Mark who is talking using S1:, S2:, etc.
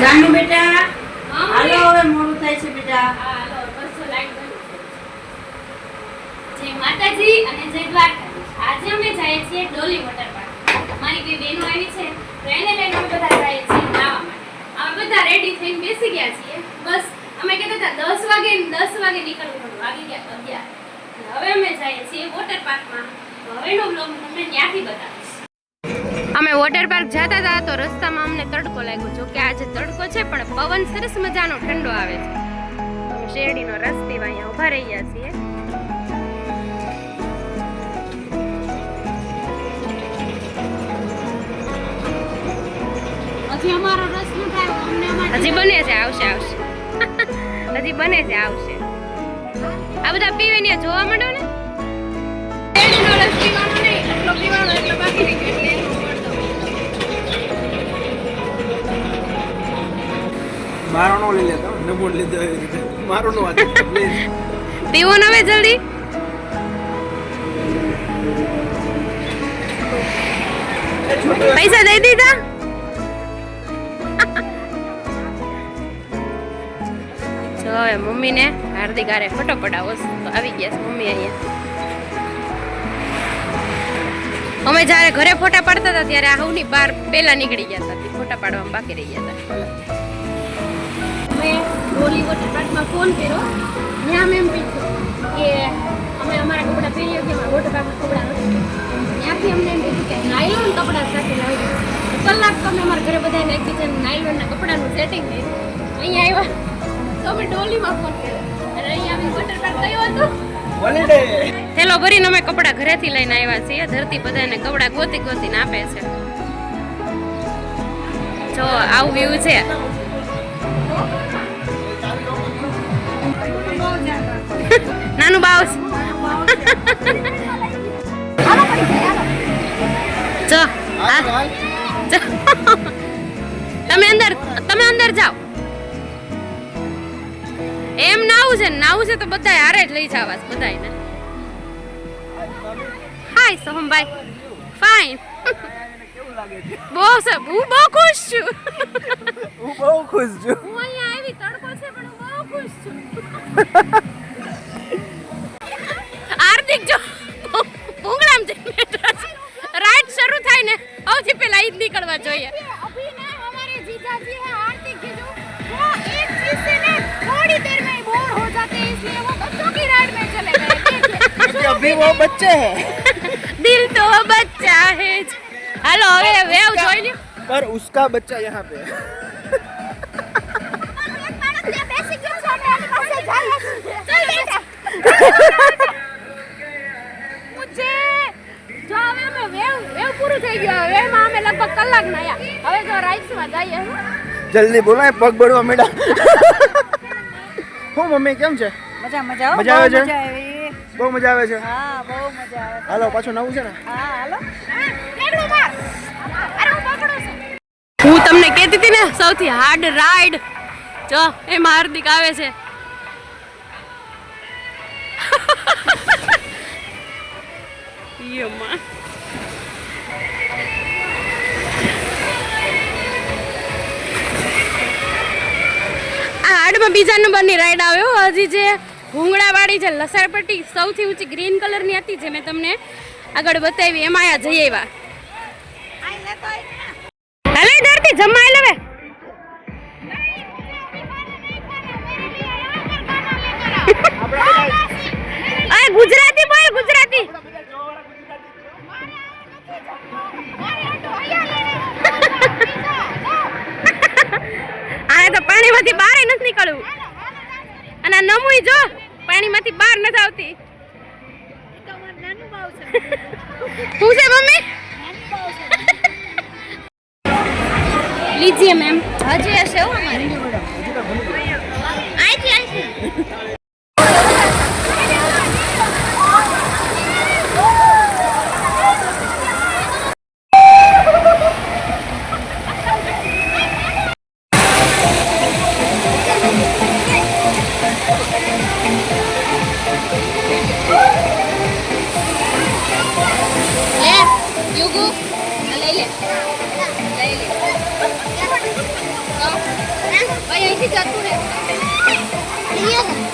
S1: જાનુ બેટા હાલો હવે મોડું થાય છે બેટા.
S2: હા હાલો બસ જો લાઈટ બંધ. જય માતાજી અને જય દ્વારકાધીશ. આજે અમે જઈએ છીએ ડોલી વોટર પાર્ક. મારી બે બહેનો આવી છે તો એને લઈને અમે બધા જઈએ છીએ નાવા માટે. અમે બધા રેડી થઈને બેસી ગયા છીએ. બસ અમે કહેતા હતા 10 વાગે નીકળવું હતું, વાગી ગયા 11. હવે અમે જઈએ છીએ વોટર પાર્કમાં. તો હવેનો બ્લોગ તમને ત્યાંથી બતાવીશ. અમે વોટર પાર્ક જતા હતા તો રસ્તામાં અમને તડકો લાગ્યો. જો કે આજે તડકો છે પણ પવન સરસ મજાનો ઠંડો આવે છે. અમે શેરડીનો રસ પીવા અહીંયા ઊભા રહ્યા છીએ. હજી અમારો રસ ન થાય, હજી બને છે, આવશે હજી બને છે, આવશે. આ બધા પીવે ને જોવા માંડો ને. શેરડીનો રસ પીવાનો નહીં, એટલો પીવાનો એટલો બાકી રહી ગયો.
S3: મારો નો લઈ લેતો, નબો લીધો એવી રીતે મારો નો વાત પ્લીઝ
S2: પીવો ને હવે જલ્દી. પૈસા દઈ દીધા. જો મમ્મી ને હાર્દિક આરે ફોટો પડાવો તો આવી ગયા છે મમ્મી અહીંયા. અમે જ્યારે ઘરે ફોટા પાડતા હતા ત્યારે આ હવની બહાર પહેલા નીકળી ગયા હતા, ફોટા પાડવામાં બાકી રહી ગયા હતા. મેં ડોલી વોટર પાર્કમાં ફોન કર્યો. ત્યાં મેં એમ પૂછ્યું કે અમે અમારા કપડાં પહેરીએ કે અમારા વોટર પાર્કમાં કપડાં નથી. ત્યાંથી અમને એમ કીધું કે નાયલોન કપડાં સાથે લાવજો. કલાક તો અમે અમારા ઘરે બધાને એકબીજાને નાયલોનના કપડાનું સેટિંગ કર્યું. અહીંયા આવ્યા તો અમે ડોલીમાં ફોન કર્યો અને અહીંયા અમે વોટર પાર્ક ગયો હતો. થેલો ભરીને અમે કપડાં ઘરેથી લઈને આવ્યા છીએ. ધરતી બધાને કપડાં ગોતી ગોતીને આપે છે. જો આવું વ્યૂ છે. નાનું બાઉસ જો તમે અંદર જાઓ. એમ નાવું છે તો બધા હારે જ લઈ જવા બધાને. હાય સોહમભાઈ, ફાઇન. હું બહુ ખુશ છું.
S3: હું
S2: અહીંયા આવી તડકો છે પણ હું બહુ ખુશ છું. હાર્દિક જો ભૂંગળામ જઈને બેઠા છે. રાઈડ શરૂ થાય ને સૌથી પહેલા ઈદ નીકળવા જોઈએ. अभी ना हमारे जीजाजी है हार्दिक जी जो वो एक चीज से ना थोड़ी देर में बोर हो जाते हैं, इसलिए वो बच्चों की राइड में चले गए.
S3: क्योंकि अभी वो बच्चे हैं.
S2: दिल तो बच्चा है. हेलो હવે વેવ જોઈ લ્યો.
S3: पर उसका बच्चा यहाँ पे है. પૂરું થઈ ગયું. હવે એમાં અમે લગભગ કલાક નાયા. હવે જો રાઈડ્સમાં જઈએ. જલ્દી બોલાય, પગ બળવા માંડ્યા. હું મમ્મી કેમ છે?
S1: મજા
S3: મજા આવે છે? બહુ મજા આવે છે.
S1: હા બહુ મજા આવે.
S3: હાલો પાછું નવું છે ને.
S1: હા હાલો.
S2: હું તમને કહેતી હતી ને સૌથી હાર્ડ રાઈડ જો એમાં હાર્દિક આવે છે. હાર્ડમાં બીજા નંબરની રાઈડ આવ્યો. હજી જે ભૂંગળાવાળી જે લસણપટ્ટી સૌથી ઊંચી ગ્રીન કલરની હતી જે મેં તમને આગળ બતાવી એમાં આ જઈ આવ્યા. હાલે ધરતી જમાઈ લેવે. અરે ગુજરાતી બોલ, ગુજરાતી. આને તો પાણીમાંથી બહાર નથી નીકળવું. અને આ નમુઈ જો પાણીમાંથી બહાર નથી આવતી. શું છે મમ્મી? लीजिए मैम. हजी हशे हो हमारे आई थी युगु ले ले ले ले
S3: અહીંથી જતું રહેશે અહીંયા